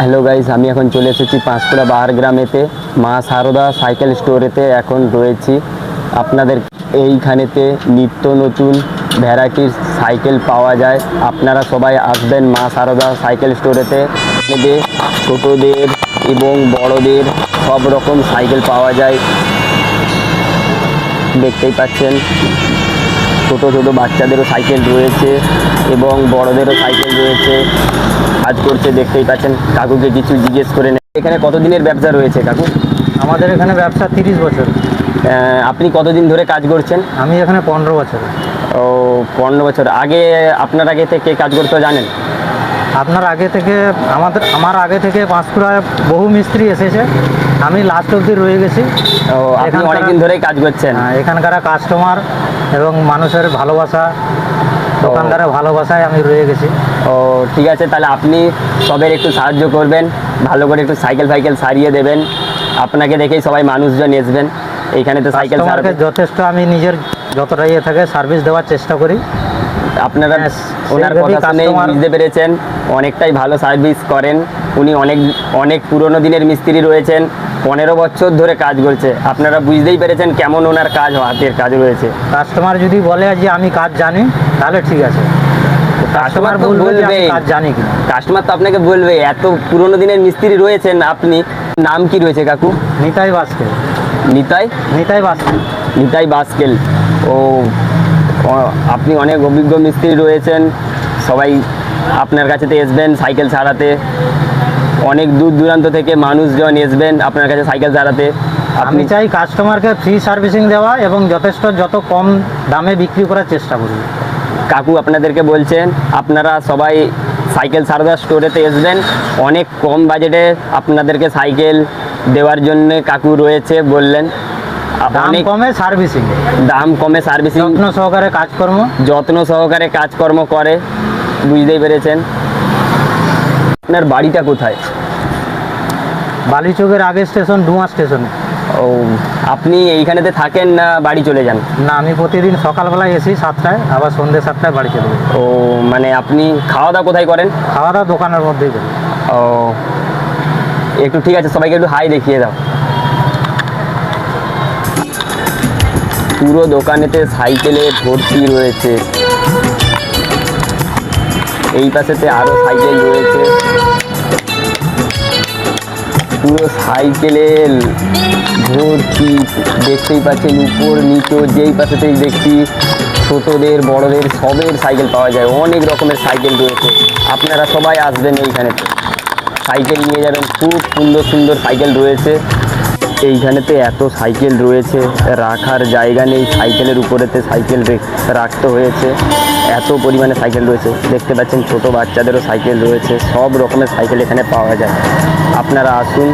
Hello guys, আমি এখন চলে এসেছি পাঁশকুড়া বাহার গ্রামেতে মা সারদা সাইকেল স্টোরেতে এখন রয়েছি। আপনাদের এইখানেতে নিত্য নতুন ভ্যারাইটির সাইকেল পাওয়া যায়। আপনারা সবাই আসবেন মা সারদা সাইকেল স্টোরেতে। এদের ছোটোদের এবং বড়দের সব রকম সাইকেল পাওয়া যায়। দেখতেই পাচ্ছেন ছোটো ছোটো বাচ্চাদেরও সাইকেল রয়েছে এবং বড়দেরও সাইকেল রয়েছে। কাজ করছে দেখতেই পাচ্ছেন। কাকুকে কিছু জিজ্ঞেস করে নেন, এখানে কতদিনের ব্যবসা রয়েছে কাকু? আমাদের এখানে ব্যবসা 30 বছর। আপনি কতদিন ধরে কাজ করছেন? আমি এখানে 15 বছর। ও, 15 বছর। আগে আপনার আগে থেকে কাজ করতে জানেন? আপনার আগে থেকে আমার আগে থেকে পাঁশকুড়ায় বহু মিস্ত্রি এসেছে, আমি লাস্ট অবধি রয়ে গেছি। ও, আপনি অনেকদিন ধরেই কাজ করছেন? এখানকার কাস্টমার এবং মানুষের ভালোবাসা, দোকানদারের ভালোবাসায় আমি রয়ে গেছি। ও ঠিক আছে, তাহলে আপনি সবের একটু সাহায্য করবেন, ভালো করে একটু সাইকেল সারিয়ে দেবেন। আপনাকে দেখেই সবাই মানুষজন আসবেন এইখানে। তো সাইকেল যথেষ্ট আমি নিজের যতটা ইয়ে থাকে সার্ভিস দেওয়ার চেষ্টা করি। আপনারা ওনার কথা শুনে বুঝতে পেরেছেন অনেকটাই ভালো সার্ভিস করেন উনি। অনেক পুরনো দিনের মিস্ত্রি রয়েছেন, 15 বছর ধরে কাজ করছে। আপনারা বুঝতেই পেরেছেন কেমন ওনার কাজ, হাতের কাজ রয়েছে। কাস্টমার যদি বলে যে আমি কাজ জানি তাহলে ঠিক আছে, কাস্টমার তো বলবে কাজ জানি কি। কাস্টমার তো আপনাকে বলবে, এত পুরনো দিনের মিস্ত্রি রয়েছেন আপনি। নাম কি রয়েছে কাকু? নিতাই বাস্কেল। নিতাই বাস্কেল। ও, আপনি অনেক অভিজ্ঞ মিস্ত্রি রয়েছেন। সবাই আপনার কাছেতে আসবেন সাইকেল ছাড়াতে। অনেক দূর দূরান্ত থেকে মানুষজন আসবেন আপনার কাছে সাইকেল ছাড়াতে। আমি চাই কাস্টমারকে ফ্রি সার্ভিসিং দেওয়া এবং যত কম দামে বিক্রি করার চেষ্টা করি। কাকু আপনাদেরকে বলছেন আপনারা সবাই সাইকেল সারদা স্টোরেতে আসবেন। অনেক কম বাজেটে আপনাদেরকে সাইকেল দেওয়ার জন্য কাকু রয়েছে বললেন। দাম কমে সার্ভিসিং যত্ন সহকারে কাজকর্ম করে। বুঝতেই পেরেছেন। আপনার বাড়িটা কোথায়? বালিচকের আগে স্টেশন, ডুমা স্টেশনে। ও, আপনি এইখানেতে থাকেন না বাড়ি চলে যান? না, আমি প্রতিদিন সকালবেলায় এসি 7টায়, আবার সন্ধ্যে 7টায় বাড়ি চলে যাই। ও, মানে আপনি খাওয়া দাওয়া কোথায় করেন? খাওয়া দাওয়া দোকানের মধ্যেই করি। ও, একটু ঠিক আছে, সবাইকে একটু হাই দেখিয়ে দাও। পুরো দোকানেতে সাইকেলে ভর্তি রয়েছে। এই পাশেতে আরো সাইকেল রয়েছে। পুরো সাইকেলের ভর্তি দেখতেই পাচ্ছেন। উপর নিচে যেই পাশেতেই দেখছি ছোটদের বড়দের সবের সাইকেল পাওয়া যায়। অনেক রকমের সাইকেল রয়েছে। আপনারা সবাই আসবেন এইখানেতে, সাইকেল নিয়ে যাবেন। খুব সুন্দর সুন্দর সাইকেল রয়েছে এইখানেতে। এত সাইকেল রয়েছে, রাখার জায়গা নেই। সাইকেলের উপরেতে সাইকেল রাখতে হয়েছে, এত পরিমাণে সাইকেল রয়েছে। দেখতে পাচ্ছেন ছোট বাচ্চাদেরও সাইকেল রয়েছে। সব রকমের সাইকেল এখানে পাওয়া যায়। আপনারা আসুন।